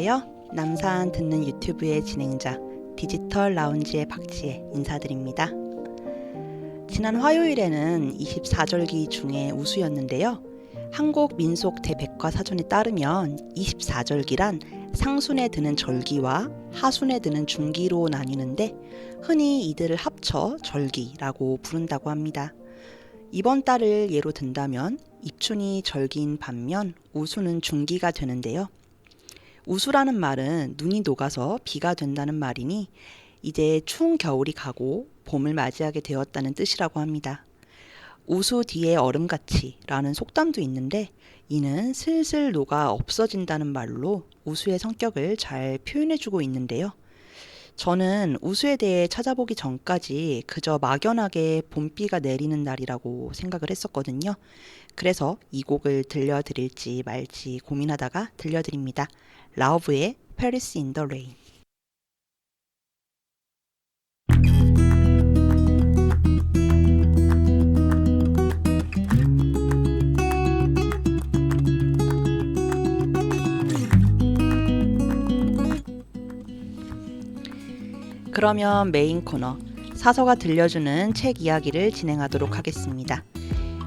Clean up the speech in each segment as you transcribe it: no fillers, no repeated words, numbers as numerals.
안녕하세요. 남산 듣는 유튜브의 진행자 디지털 라운지의 박지혜 인사드립니다. 지난 화요일에는 24절기 중에 우수였는데요. 한국 민속 대백과사전에 따르면 24절기란 상순에 드는 절기와 하순에 드는 중기로 나뉘는데 흔히 이들을 합쳐 절기라고 부른다고 합니다. 이번 달을 예로 든다면 입춘이 절기인 반면 우수는 중기가 되는데요. 우수라는 말은 눈이 녹아서 비가 된다는 말이니 이제 추운 겨울이 가고 봄을 맞이하게 되었다는 뜻이라고 합니다. 우수 뒤에 얼음같이 라는 속담도 있는데 이는 슬슬 녹아 없어진다는 말로 우수의 성격을 잘 표현해주고 있는데요. 저는 우수에 대해 찾아보기 전까지 그저 막연하게 봄비가 내리는 날이라고 생각을 했었거든요. 그래서 이 곡을 들려드릴지 말지 고민하다가 들려드립니다. 라우브의 Paris in the Rain. 그러면 메인 코너 사서가 들려주는 책 이야기를 진행하도록 하겠습니다.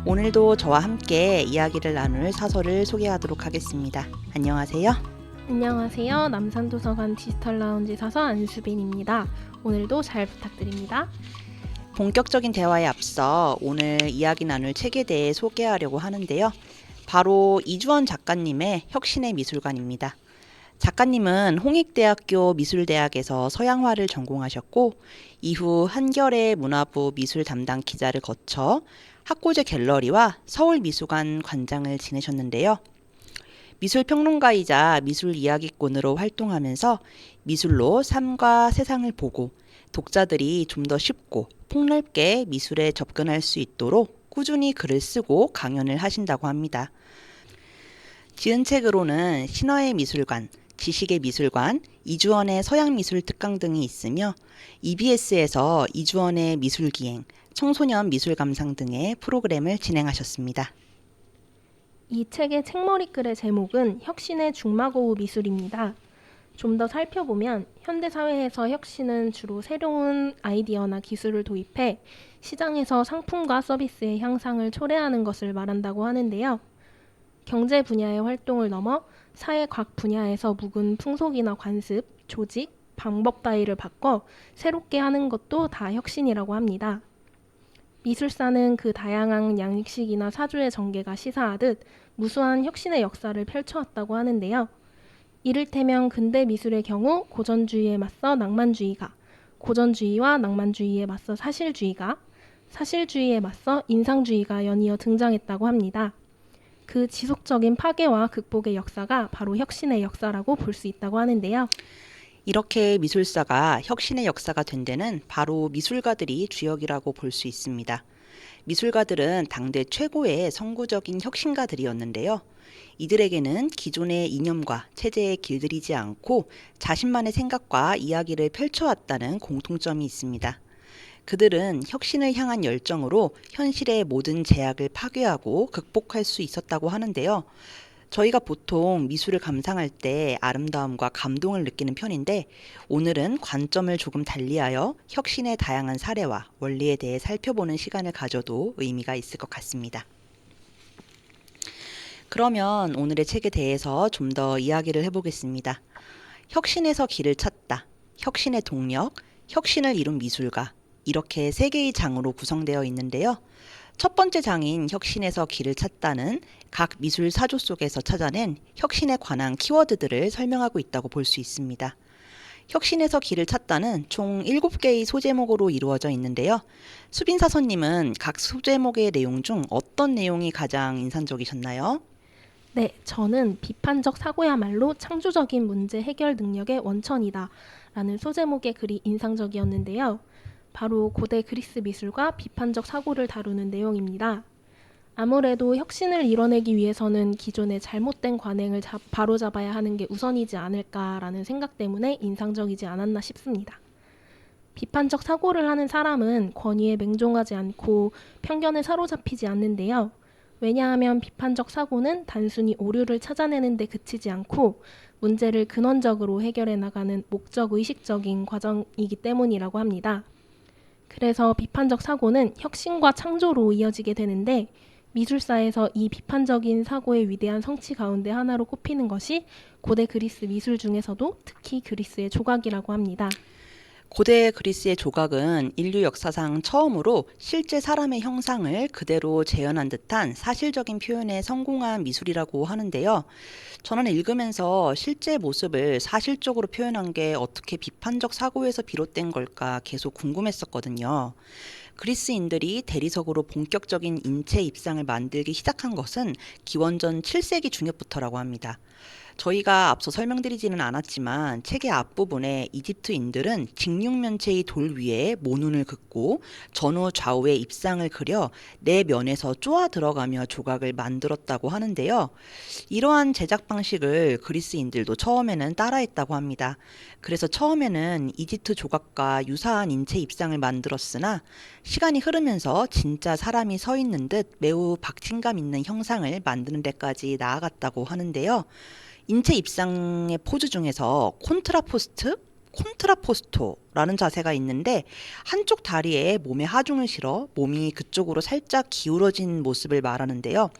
오늘도 저와 함께 이야기를 나눌 사서를 소개하도록 하겠습니다. 안녕하세요. 안녕하세요. 남산도서관 디지털 라운지 사서 안수빈입니다. 오늘도 잘 부탁드립니다. 본격적인 대화에 앞서 오늘 이야기 나눌 책에 대해 소개하려고 하는데요. 바로 이주원 작가님의 혁신의 미술관입니다. 작가님은 홍익대학교 미술대학에서 서양화를 전공하셨고 이후 한겨레 문화부 미술 담당 기자를 거쳐 학고제 갤러리와 서울미술관 관장을 지내셨는데요. 미술평론가이자 미술 이야기꾼으로 활동하면서 미술로 삶과 세상을 보고 독자들이 좀 더 쉽고 폭넓게 미술에 접근할 수 있도록 꾸준히 글을 쓰고 강연을 하신다고 합니다. 지은 책으로는 신화의 미술관, 지식의 미술관, 이주원의 서양미술 특강 등이 있으며 EBS에서 이주원의 미술기행, 청소년 미술감상 등의 프로그램을 진행하셨습니다. 이 책의 책머리글의 제목은 혁신의 중마고우 미술입니다. 좀 더 살펴보면 현대사회에서 혁신은 주로 새로운 아이디어나 기술을 도입해 시장에서 상품과 서비스의 향상을 초래하는 것을 말한다고 하는데요. 경제 분야의 활동을 넘어 사회 각 분야에서 묵은 풍속이나 관습, 조직, 방법 따위를 바꿔 새롭게 하는 것도 다 혁신이라고 합니다. 미술사는 그 다양한 양식이나 사조의 전개가 시사하듯 무수한 혁신의 역사를 펼쳐왔다고 하는데요. 이를테면 근대 미술의 경우 고전주의에 맞서 낭만주의가, 고전주의와 낭만주의에 맞서 사실주의가, 사실주의에 맞서 인상주의가 연이어 등장했다고 합니다. 그 지속적인 파괴와 극복의 역사가 바로 혁신의 역사라고 볼 수 있다고 하는데요. 이렇게 미술사가 혁신의 역사가 된 데는 바로 미술가들이 주역이라고 볼 수 있습니다. 미술가들은 당대 최고의 선구적인 혁신가들이었는데요. 이들에게는 기존의 이념과 체제에 길들이지 않고 자신만의 생각과 이야기를 펼쳐왔다는 공통점이 있습니다. 그들은 혁신을 향한 열정으로 현실의 모든 제약을 파괴하고 극복할 수 있었다고 하는데요. 저희가 보통 미술을 감상할 때 아름다움과 감동을 느끼는 편인데 오늘은 관점을 조금 달리하여 혁신의 다양한 사례와 원리에 대해 살펴보는 시간을 가져도 의미가 있을 것 같습니다. 그러면 오늘의 책에 대해서 좀 더 이야기를 해보겠습니다. 혁신에서 길을 찾다, 혁신의 동력, 혁신을 이룬 미술가 이렇게 세 개의 장으로 구성되어 있는데요. 첫 번째 장인 혁신에서 길을 찾다는 각 미술 사조 속에서 찾아낸 혁신에 관한 키워드들을 설명하고 있다고 볼 수 있습니다. 혁신에서 길을 찾다는 총 7개의 소제목으로 이루어져 있는데요. 수빈 사서님은 각 소제목의 내용 중 어떤 내용이 가장 인상적이셨나요? 네, 저는 비판적 사고야말로 창조적인 문제 해결 능력의 원천이다 라는 소제목의 글이 인상적이었는데요. 바로 고대 그리스 미술과 비판적 사고를 다루는 내용입니다. 아무래도 혁신을 이뤄내기 위해서는 기존의 잘못된 관행을 바로잡아야 하는 게 우선이지 않을까라는 생각 때문에 인상적이지 않았나 싶습니다. 비판적 사고를 하는 사람은 권위에 맹종하지 않고 편견에 사로잡히지 않는데요. 왜냐하면 비판적 사고는 단순히 오류를 찾아내는 데 그치지 않고 문제를 근원적으로 해결해 나가는 목적의식적인 과정이기 때문이라고 합니다. 그래서 비판적 사고는 혁신과 창조로 이어지게 되는데 미술사에서 이 비판적인 사고의 위대한 성취 가운데 하나로 꼽히는 것이 고대 그리스 미술 중에서도 특히 그리스의 조각이라고 합니다. 고대 그리스의 조각은 인류 역사상 처음으로 실제 사람의 형상을 그대로 재현한 듯한 사실적인 표현에 성공한 미술이라고 하는데요. 저는 읽으면서 실제 모습을 사실적으로 표현한 게 어떻게 비판적 사고에서 비롯된 걸까 계속 궁금했었거든요. 그리스인들이 대리석으로 본격적인 인체 입상을 만들기 시작한 것은 기원전 7세기 중엽부터라고 합니다. 저희가 앞서 설명드리지는 않았지만 책의 앞부분에 이집트인들은 직육면체의 돌 위에 모눈을 긋고 전후 좌우에 입상을 그려 네 면에서 쪼아 들어가며 조각을 만들었다고 하는데요. 이러한 제작 방식을 그리스인들도 처음에는 따라했다고 합니다. 그래서 처음에는 이집트 조각과 유사한 인체 입상을 만들었으나 시간이 흐르면서 진짜 사람이 서 있는 듯 매우 박진감 있는 형상을 만드는 데까지 나아갔다고 하는데요. 인체 입상의 포즈 중에서 콘트라포스토라는 자세가 있는데 한쪽 다리에 몸의 하중을 실어 몸이 그쪽으로 살짝 기울어진 모습을 말하는데요.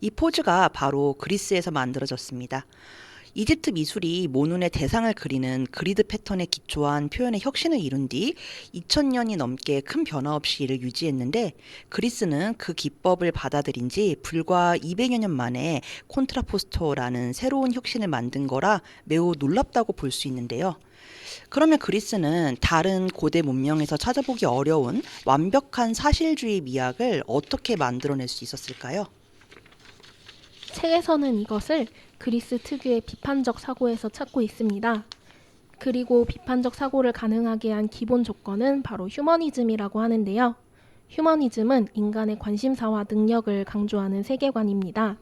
이 포즈가 바로 그리스에서 만들어졌습니다. 이집트 미술이 모눈의 대상을 그리는 그리드 패턴에 기초한 표현의 혁신을 이룬 뒤 2000년이 넘게 큰 변화 없이 이를 유지했는데 그리스는 그 기법을 받아들인 지 불과 200여 년 만에 콘트라포스토라는 새로운 혁신을 만든 거라 매우 놀랍다고 볼 수 있는데요. 그러면 그리스는 다른 고대 문명에서 찾아보기 어려운 완벽한 사실주의 미학을 어떻게 만들어낼 수 있었을까요? 책에서는 이것을 그리스 특유의 비판적 사고에서 찾고 있습니다. 그리고 비판적 사고를 가능하게 한 기본 조건은 바로 휴머니즘이라고 하는데요. 휴머니즘은 인간의 관심사와 능력을 강조하는 세계관입니다.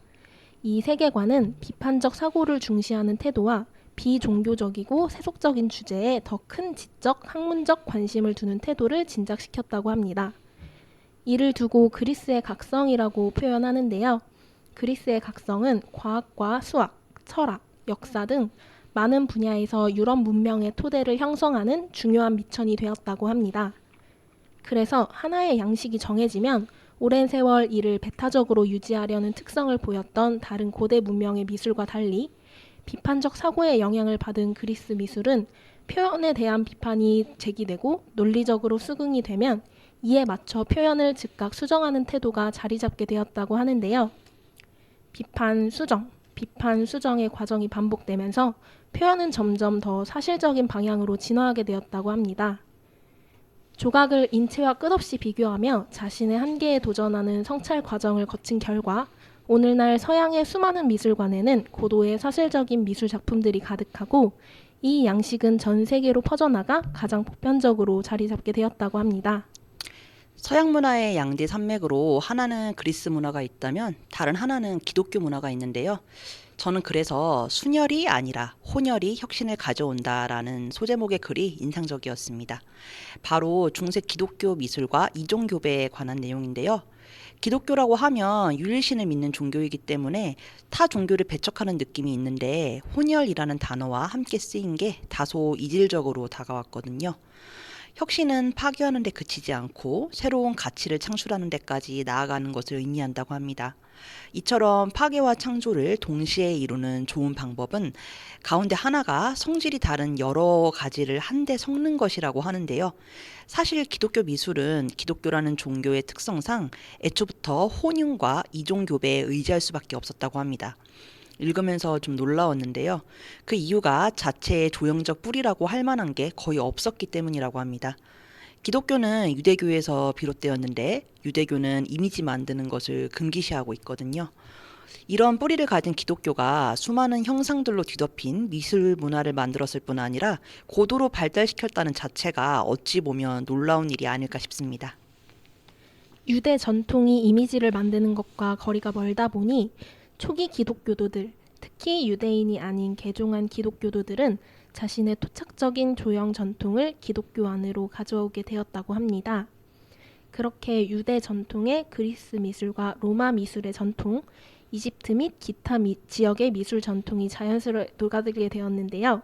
이 세계관은 비판적 사고를 중시하는 태도와 비종교적이고 세속적인 주제에 더 큰 지적, 학문적 관심을 두는 태도를 진작시켰다고 합니다. 이를 두고 그리스의 각성이라고 표현하는데요. 그리스의 각성은 과학과 수학, 철학, 역사 등 많은 분야에서 유럽 문명의 토대를 형성하는 중요한 미천이 되었다고 합니다. 그래서 하나의 양식이 정해지면 오랜 세월 이를 배타적으로 유지하려는 특성을 보였던 다른 고대 문명의 미술과 달리 비판적 사고의 영향을 받은 그리스 미술은 표현에 대한 비판이 제기되고 논리적으로 수긍이 되면 이에 맞춰 표현을 즉각 수정하는 태도가 자리 잡게 되었다고 하는데요. 비판, 수정의 과정이 반복되면서 표현은 점점 더 사실적인 방향으로 진화하게 되었다고 합니다. 조각을 인체와 끝없이 비교하며 자신의 한계에 도전하는 성찰 과정을 거친 결과 오늘날 서양의 수많은 미술관에는 고도의 사실적인 미술 작품들이 가득하고 이 양식은 전 세계로 퍼져나가 가장 보편적으로 자리 잡게 되었다고 합니다. 서양 문화의 양대 산맥으로 하나는 그리스 문화가 있다면 다른 하나는 기독교 문화가 있는데요. 저는 그래서 순혈이 아니라 혼혈이 혁신을 가져온다라는 소제목의 글이 인상적이었습니다. 바로 중세 기독교 미술과 이종교배에 관한 내용인데요. 기독교라고 하면 유일신을 믿는 종교이기 때문에 타 종교를 배척하는 느낌이 있는데 혼혈이라는 단어와 함께 쓰인 게 다소 이질적으로 다가왔거든요. 혁신은 파괴하는 데 그치지 않고 새로운 가치를 창출하는 데까지 나아가는 것을 의미한다고 합니다. 이처럼 파괴와 창조를 동시에 이루는 좋은 방법은 가운데 하나가 성질이 다른 여러 가지를 한데 섞는 것이라고 하는데요. 사실 기독교 미술은 기독교라는 종교의 특성상 애초부터 혼용과 이종교배에 의지할 수밖에 없었다고 합니다. 읽으면서 좀 놀라웠는데요. 그 이유가 자체의 조형적 뿌리라고 할 만한 게 거의 없었기 때문이라고 합니다. 기독교는 유대교에서 비롯되었는데 유대교는 이미지 만드는 것을 금기시하고 있거든요. 이런 뿌리를 가진 기독교가 수많은 형상들로 뒤덮인 미술 문화를 만들었을 뿐 아니라 고도로 발달시켰다는 자체가 어찌 보면 놀라운 일이 아닐까 싶습니다. 유대 전통이 이미지를 만드는 것과 거리가 멀다 보니 초기 기독교도들, 특히 유대인이 아닌 개종한 기독교도들은 자신의 토착적인 조형 전통을 기독교 안으로 가져오게 되었다고 합니다. 그렇게 유대 전통의 그리스 미술과 로마 미술의 전통, 이집트 및 기타 지역의 미술 전통이 자연스레 녹아들게 되었는데요.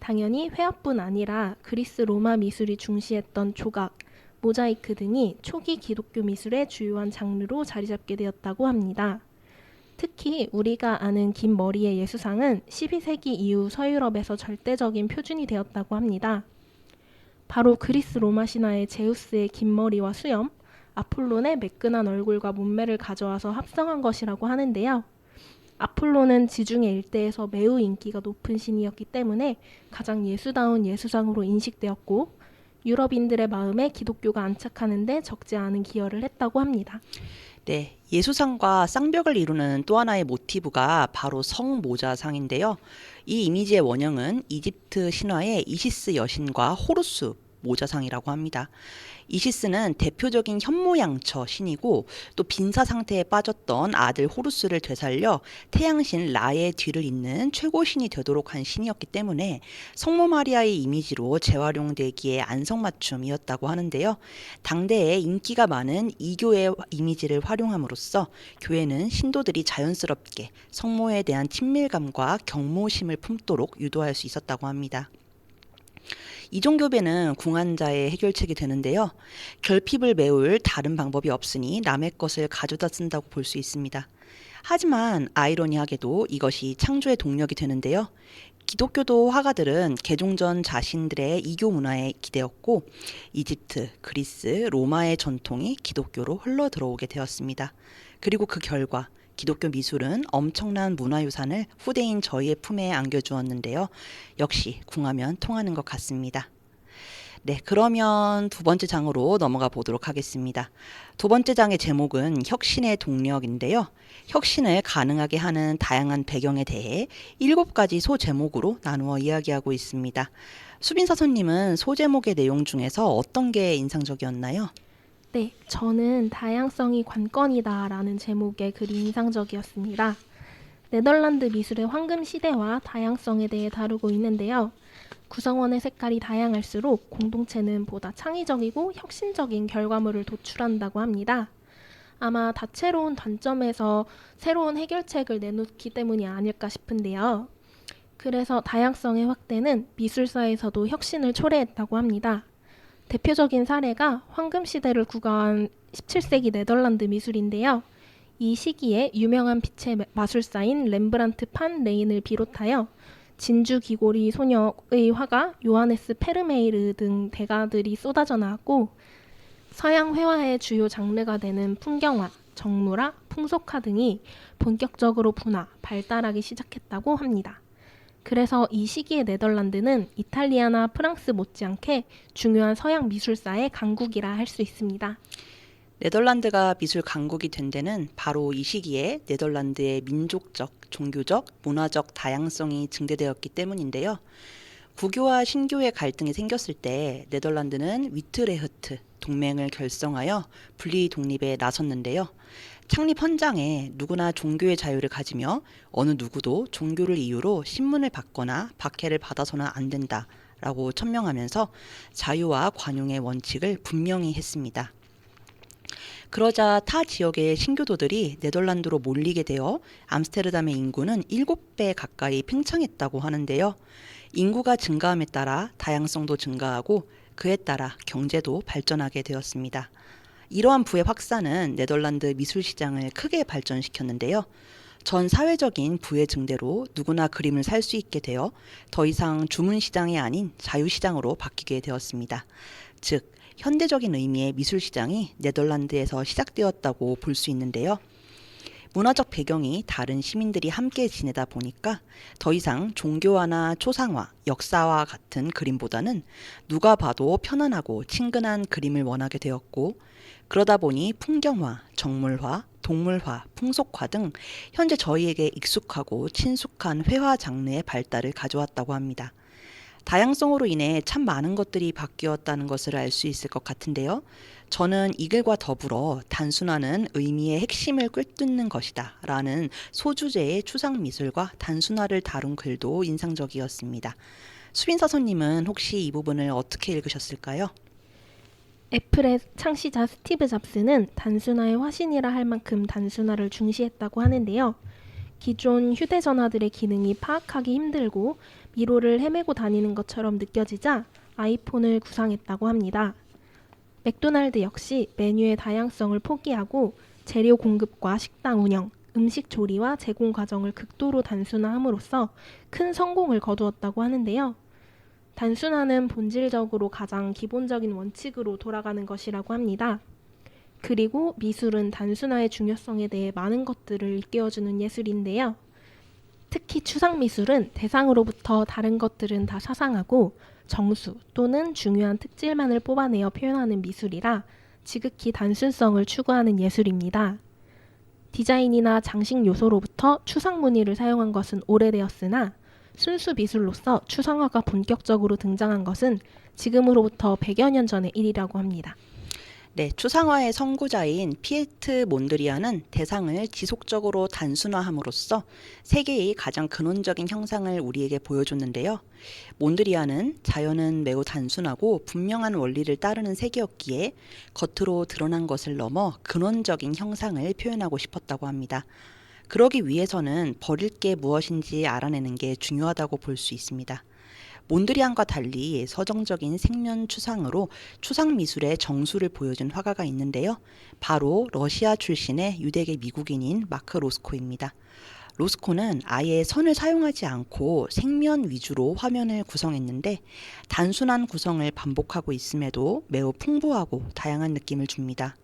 당연히 회화뿐 아니라 그리스 로마 미술이 중시했던 조각, 모자이크 등이 초기 기독교 미술의 주요한 장르로 자리 잡게 되었다고 합니다. 특히 우리가 아는 긴 머리의 예수상은 12세기 이후 서유럽에서 절대적인 표준이 되었다고 합니다. 바로 그리스 로마 신화의 제우스의 긴 머리와 수염, 아폴론의 매끈한 얼굴과 몸매를 가져와서 합성한 것이라고 하는데요. 아폴론은 지중해 일대에서 매우 인기가 높은 신이었기 때문에 가장 예수다운 예수상으로 인식되었고 유럽인들의 마음에 기독교가 안착하는 데 적지 않은 기여를 했다고 합니다. 네, 예수상과 쌍벽을 이루는 또 하나의 모티브가 바로 성모자상인데요. 이 이미지의 원형은 이집트 신화의 이시스 여신과 호루스 모자상이라고 합니다. 이시스는 대표적인 현모양처 신이고 또 빈사 상태에 빠졌던 아들 호루스를 되살려 태양신 라의 뒤를 잇는 최고 신이 되도록 한 신이었기 때문에 성모 마리아의 이미지로 재활용되기에 안성맞춤이었다고 하는데요. 당대에 인기가 많은 이교의 이미지를 활용함으로써 교회는 신도들이 자연스럽게 성모에 대한 친밀감과 경모심을 품도록 유도할 수 있었다고 합니다. 이종교배는 궁한자의 해결책이 되는데요. 결핍을 메울 다른 방법이 없으니 남의 것을 가져다 쓴다고 볼 수 있습니다. 하지만 아이러니하게도 이것이 창조의 동력이 되는데요. 기독교도 화가들은 개종전 자신들의 이교 문화에 기대었고 이집트, 그리스, 로마의 전통이 기독교로 흘러 들어오게 되었습니다. 그리고 그 결과 기독교 미술은 엄청난 문화유산을 후대인 저희의 품에 안겨주었는데요. 역시 궁하면 통하는 것 같습니다. 네, 그러면 두 번째 장으로 넘어가 보도록 하겠습니다. 두 번째 장의 제목은 혁신의 동력인데요. 혁신을 가능하게 하는 다양한 배경에 대해 7가지 소제목으로 나누어 이야기하고 있습니다. 수빈사선님은 소제목의 내용 중에서 어떤 게 인상적이었나요? 네, 저는 다양성이 관건이다라는 제목의 글이 인상적이었습니다. 네덜란드 미술의 황금 시대와 다양성에 대해 다루고 있는데요. 구성원의 색깔이 다양할수록 공동체는 보다 창의적이고 혁신적인 결과물을 도출한다고 합니다. 아마 다채로운 관점에서 새로운 해결책을 내놓기 때문이 아닐까 싶은데요. 그래서 다양성의 확대는 미술사에서도 혁신을 초래했다고 합니다. 대표적인 사례가 황금 시대를 구가한 17세기 네덜란드 미술인데요. 이 시기에 유명한 빛의 마술사인 렘브란트 판 레인을 비롯하여 진주 귀고리 소녀의 화가 요하네스 페르메이르 등 대가들이 쏟아져 나왔고 서양 회화의 주요 장르가 되는 풍경화, 정물화, 풍속화 등이 본격적으로 발달하기 시작했다고 합니다. 그래서 이 시기의 네덜란드는 이탈리아나 프랑스 못지않게 중요한 서양 미술사의 강국이라 할 수 있습니다. 네덜란드가 미술 강국이 된 데는 바로 이 시기에 네덜란드의 민족적, 종교적, 문화적 다양성이 증대되었기 때문인데요. 구교와 신교의 갈등이 생겼을 때 네덜란드는 위트레흐트 동맹을 결성하여 분리 독립에 나섰는데요. 창립 헌장에 누구나 종교의 자유를 가지며 어느 누구도 종교를 이유로 신문을 받거나 박해를 받아서는 안 된다라고 천명하면서 자유와 관용의 원칙을 분명히 했습니다. 그러자 타 지역의 신교도들이 네덜란드로 몰리게 되어 암스테르담의 인구는 7배 가까이 팽창했다고 하는데요. 인구가 증가함에 따라 다양성도 증가하고 그에 따라 경제도 발전하게 되었습니다. 이러한 부의 확산은 네덜란드 미술 시장을 크게 발전시켰는데요. 전 사회적인 부의 증대로 누구나 그림을 살 수 있게 되어 더 이상 주문 시장이 아닌 자유 시장으로 바뀌게 되었습니다. 즉, 현대적인 의미의 미술 시장이 네덜란드에서 시작되었다고 볼 수 있는데요. 문화적 배경이 다른 시민들이 함께 지내다 보니까 더 이상 종교화나 초상화, 역사와 같은 그림보다는 누가 봐도 편안하고 친근한 그림을 원하게 되었고 그러다 보니 풍경화, 정물화, 동물화, 풍속화 등 현재 저희에게 익숙하고 친숙한 회화 장르의 발달을 가져왔다고 합니다. 다양성으로 인해 참 많은 것들이 바뀌었다는 것을 알 수 있을 것 같은데요. 저는 이 글과 더불어 단순화는 의미의 핵심을 꿰뚫는 것이다 라는 소주제의 추상미술과 단순화를 다룬 글도 인상적이었습니다. 수빈사선님은 혹시 이 부분을 어떻게 읽으셨을까요? 애플의 창시자 스티브 잡스는 단순화의 화신이라 할 만큼 단순화를 중시했다고 하는데요. 기존 휴대전화들의 기능이 파악하기 힘들고 미로를 헤매고 다니는 것처럼 느껴지자 아이폰을 구상했다고 합니다. 맥도날드 역시 메뉴의 다양성을 포기하고 재료 공급과 식당 운영, 음식 조리와 제공 과정을 극도로 단순화함으로써 큰 성공을 거두었다고 하는데요. 단순화는 본질적으로 가장 기본적인 원칙으로 돌아가는 것이라고 합니다. 그리고 미술은 단순화의 중요성에 대해 많은 것들을 일깨워주는 예술인데요. 특히 추상 미술은 대상으로부터 다른 것들은 다 사상하고 정수 또는 중요한 특질만을 뽑아내어 표현하는 미술이라 지극히 단순성을 추구하는 예술입니다. 디자인이나 장식 요소로부터 추상 무늬를 사용한 것은 오래되었으나 순수 미술로서 추상화가 본격적으로 등장한 것은 지금으로부터 100여 년 전의 일이라고 합니다. 네, 추상화의 선구자인 피에트 몬드리안은 대상을 지속적으로 단순화함으로써 세계의 가장 근원적인 형상을 우리에게 보여줬는데요. 몬드리안은 자연은 매우 단순하고 분명한 원리를 따르는 세계였기에 겉으로 드러난 것을 넘어 근원적인 형상을 표현하고 싶었다고 합니다. 그러기 위해서는 버릴 게 무엇인지 알아내는 게 중요하다고 볼 수 있습니다. 몬드리안과 달리 서정적인 생면 추상으로 추상 미술의 정수를 보여준 화가가 있는데요. 바로 러시아 출신의 유대계 미국인인 마크 로스코입니다. 로스코는 아예 선을 사용하지 않고 생면 위주로 화면을 구성했는데 단순한 구성을 반복하고 있음에도 매우 풍부하고 다양한 느낌을 줍니다.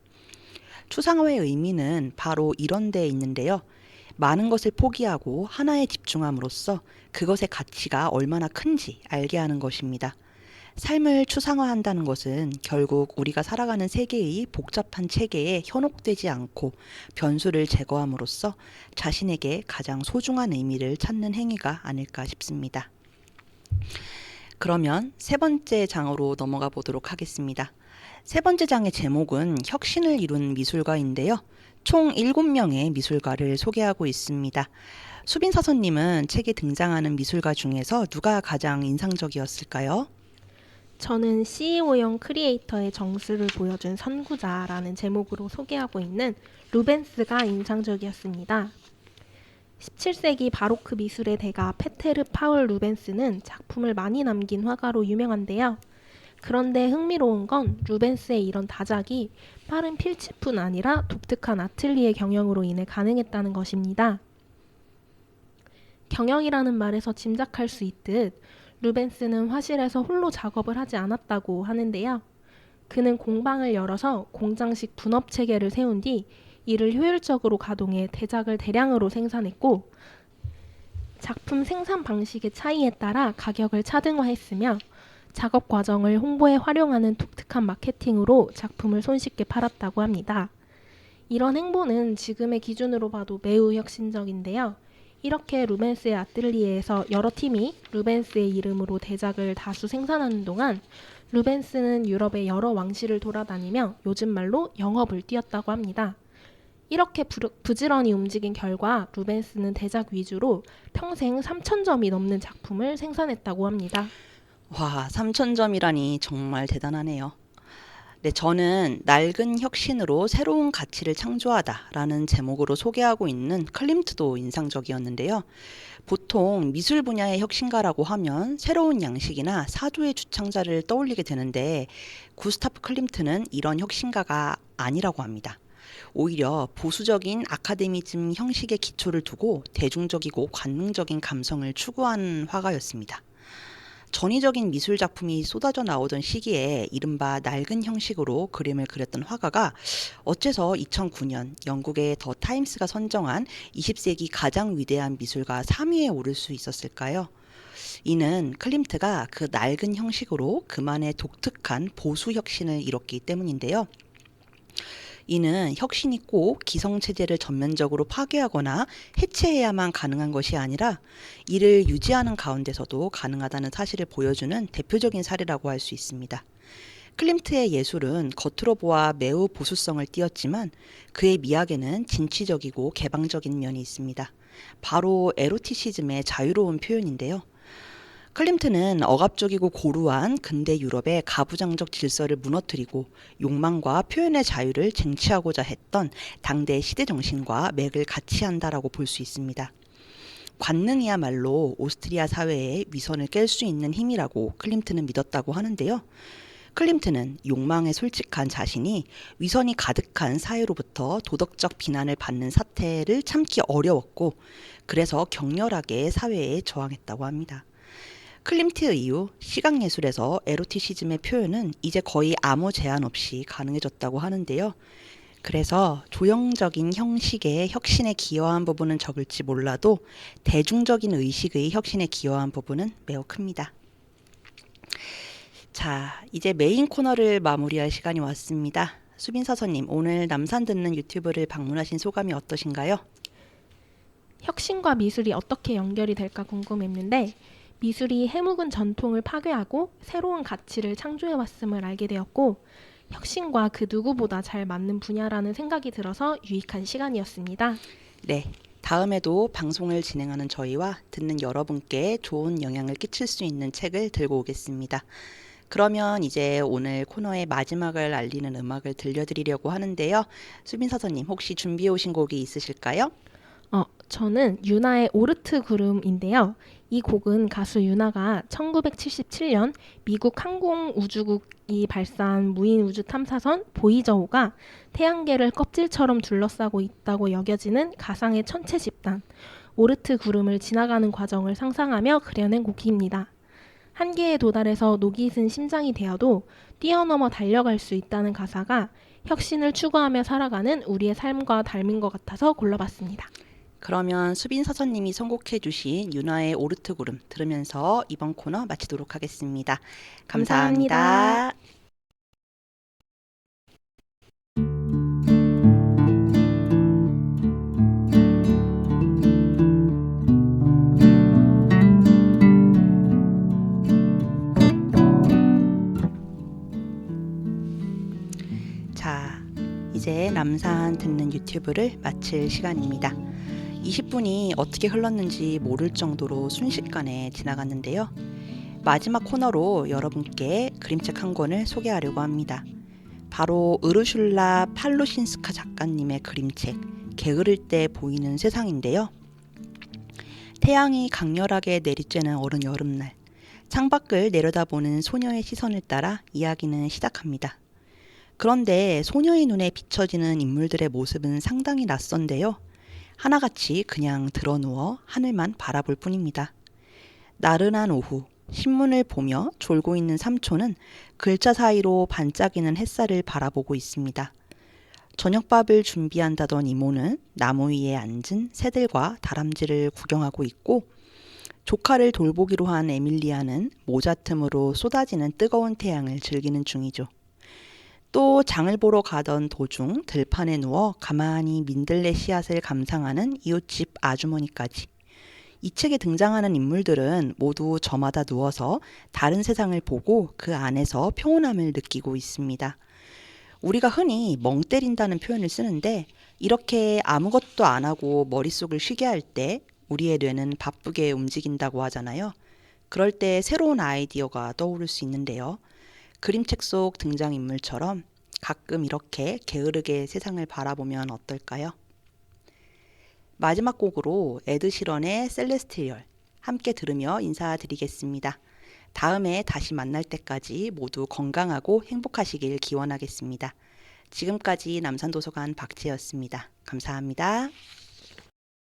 추상화의 의미는 바로 이런 데에 있는데요. 많은 것을 포기하고 하나에 집중함으로써 그것의 가치가 얼마나 큰지 알게 하는 것입니다. 삶을 추상화한다는 것은 결국 우리가 살아가는 세계의 복잡한 체계에 현혹되지 않고 변수를 제거함으로써 자신에게 가장 소중한 의미를 찾는 행위가 아닐까 싶습니다. 그러면 세 번째 장으로 넘어가 보도록 하겠습니다. 세 번째 장의 제목은 혁신을 이룬 미술가인데요. 총 7명의 미술가를 소개하고 있습니다. 수빈 사서님은 책에 등장하는 미술가 중에서 누가 가장 인상적이었을까요? 저는 CEO형 크리에이터의 정수를 보여준 선구자라는 제목으로 소개하고 있는 루벤스가 인상적이었습니다. 17세기 바로크 미술의 대가 페테르 파울 루벤스는 작품을 많이 남긴 화가로 유명한데요. 그런데 흥미로운 건 루벤스의 이런 다작이 빠른 필치뿐 아니라 독특한 아틀리에 경영으로 인해 가능했다는 것입니다. 경영이라는 말에서 짐작할 수 있듯 루벤스는 화실에서 홀로 작업을 하지 않았다고 하는데요. 그는 공방을 열어서 공장식 분업 체계를 세운 뒤 이를 효율적으로 가동해 대작을 대량으로 생산했고 작품 생산 방식의 차이에 따라 가격을 차등화했으며 작업 과정을 홍보에 활용하는 독특한 마케팅으로 작품을 손쉽게 팔았다고 합니다. 이런 행보는 지금의 기준으로 봐도 매우 혁신적인데요. 이렇게 루벤스의 아틀리에에서 여러 팀이 루벤스의 이름으로 대작을 다수 생산하는 동안 루벤스는 유럽의 여러 왕실을 돌아다니며 요즘 말로 영업을 뛰었다고 합니다. 이렇게 부지런히 움직인 결과 루벤스는 대작 위주로 평생 3,000점이 넘는 작품을 생산했다고 합니다. 와, 3,000점이라니 정말 대단하네요. 네, 저는 낡은 혁신으로 새로운 가치를 창조하다라는 제목으로 소개하고 있는 클림트도 인상적이었는데요. 보통 미술 분야의 혁신가라고 하면 새로운 양식이나 사조의 주창자를 떠올리게 되는데 구스타프 클림트는 이런 혁신가가 아니라고 합니다. 오히려 보수적인 아카데미즘 형식의 기초를 두고 대중적이고 관능적인 감성을 추구한 화가였습니다. 전위적인 미술 작품이 쏟아져 나오던 시기에 이른바 낡은 형식으로 그림을 그렸던 화가가 어째서 2009년 영국의 더 타임스가 선정한 20세기 가장 위대한 미술가 3위에 오를 수 있었을까요? 이는 클림트가 그 낡은 형식으로 그만의 독특한 보수 혁신을 이뤘기 때문인데요. 이는 혁신이 꼭 기성체제를 전면적으로 파괴하거나 해체해야만 가능한 것이 아니라 이를 유지하는 가운데서도 가능하다는 사실을 보여주는 대표적인 사례라고 할 수 있습니다. 클림트의 예술은 겉으로 보아 매우 보수성을 띠었지만 그의 미학에는 진취적이고 개방적인 면이 있습니다. 바로 에로티시즘의 자유로운 표현인데요. 클림트는 억압적이고 고루한 근대 유럽의 가부장적 질서를 무너뜨리고 욕망과 표현의 자유를 쟁취하고자 했던 당대 시대 정신과 맥을 같이 한다라고 볼 수 있습니다. 관능이야말로 오스트리아 사회의 위선을 깰 수 있는 힘이라고 클림트는 믿었다고 하는데요. 클림트는 욕망에 솔직한 자신이 위선이 가득한 사회로부터 도덕적 비난을 받는 사태를 참기 어려웠고, 그래서 격렬하게 사회에 저항했다고 합니다. 클림트의 이후 시각예술에서 에로티시즘의 표현은 이제 거의 아무 제한 없이 가능해졌다고 하는데요. 그래서 조형적인 형식의 혁신에 기여한 부분은 적을지 몰라도 대중적인 의식의 혁신에 기여한 부분은 매우 큽니다. 자, 이제 메인 코너를 마무리할 시간이 왔습니다. 수빈사서님, 오늘 남산 듣는 유튜브를 방문하신 소감이 어떠신가요? 혁신과 미술이 어떻게 연결이 될까 궁금했는데 미술이 해묵은 전통을 파괴하고 새로운 가치를 창조해왔음을 알게 되었고 혁신과 그 누구보다 잘 맞는 분야라는 생각이 들어서 유익한 시간이었습니다. 네, 다음에도 방송을 진행하는 저희와 듣는 여러분께 좋은 영향을 끼칠 수 있는 책을 들고 오겠습니다. 그러면 이제 오늘 코너의 마지막을 알리는 음악을 들려드리려고 하는데요. 수빈사서님, 혹시 준비해 오신 곡이 있으실까요? 저는 유나의 오르트 구름인데요. 이 곡은 가수 유나가 1977년 미국 항공우주국이 발사한 무인 우주 탐사선 보이저5가 태양계를 껍질처럼 둘러싸고 있다고 여겨지는 가상의 천체 집단 오르트 구름을 지나가는 과정을 상상하며 그려낸 곡입니다. 한계에 도달해서 녹이 슬 심장이 되어도 뛰어넘어 달려갈 수 있다는 가사가 혁신을 추구하며 살아가는 우리의 삶과 닮은 것 같아서 골라봤습니다. 그러면 수빈사서님이 선곡해 주신 유나의 오르트 구름 들으면서 이번 코너 마치도록 하겠습니다. 감사합니다. 자, 이제 남산 듣는 유튜브를 마칠 시간입니다. 20분이 어떻게 흘렀는지 모를 정도로 순식간에 지나갔는데요. 마지막 코너로 여러분께 그림책 한 권을 소개하려고 합니다. 바로 으르슐라 팔루신스카 작가님의 그림책 게으를 때 보이는 세상인데요. 태양이 강렬하게 내리쬐는 어른 여름날, 창밖을 내려다보는 소녀의 시선을 따라 이야기는 시작합니다. 그런데 소녀의 눈에 비춰지는 인물들의 모습은 상당히 낯선데요. 하나같이 그냥 드러누워 하늘만 바라볼 뿐입니다. 나른한 오후, 신문을 보며 졸고 있는 삼촌은 글자 사이로 반짝이는 햇살을 바라보고 있습니다. 저녁밥을 준비한다던 이모는 나무 위에 앉은 새들과 다람쥐를 구경하고 있고, 조카를 돌보기로 한 에밀리아는 모자 틈으로 쏟아지는 뜨거운 태양을 즐기는 중이죠. 또 장을 보러 가던 도중 들판에 누워 가만히 민들레 씨앗을 감상하는 이웃집 아주머니까지. 이 책에 등장하는 인물들은 모두 저마다 누워서 다른 세상을 보고 그 안에서 평온함을 느끼고 있습니다. 우리가 흔히 멍 때린다는 표현을 쓰는데 이렇게 아무것도 안 하고 머릿속을 쉬게 할 때 우리의 뇌는 바쁘게 움직인다고 하잖아요. 그럴 때 새로운 아이디어가 떠오를 수 있는데요. 그림책 속 등장인물처럼 가끔 이렇게 게으르게 세상을 바라보면 어떨까요? 마지막 곡으로 에드시런의 셀레스티얼 함께 들으며 인사드리겠습니다. 다음에 다시 만날 때까지 모두 건강하고 행복하시길 기원하겠습니다. 지금까지 남산도서관 박지혜였습니다. 감사합니다.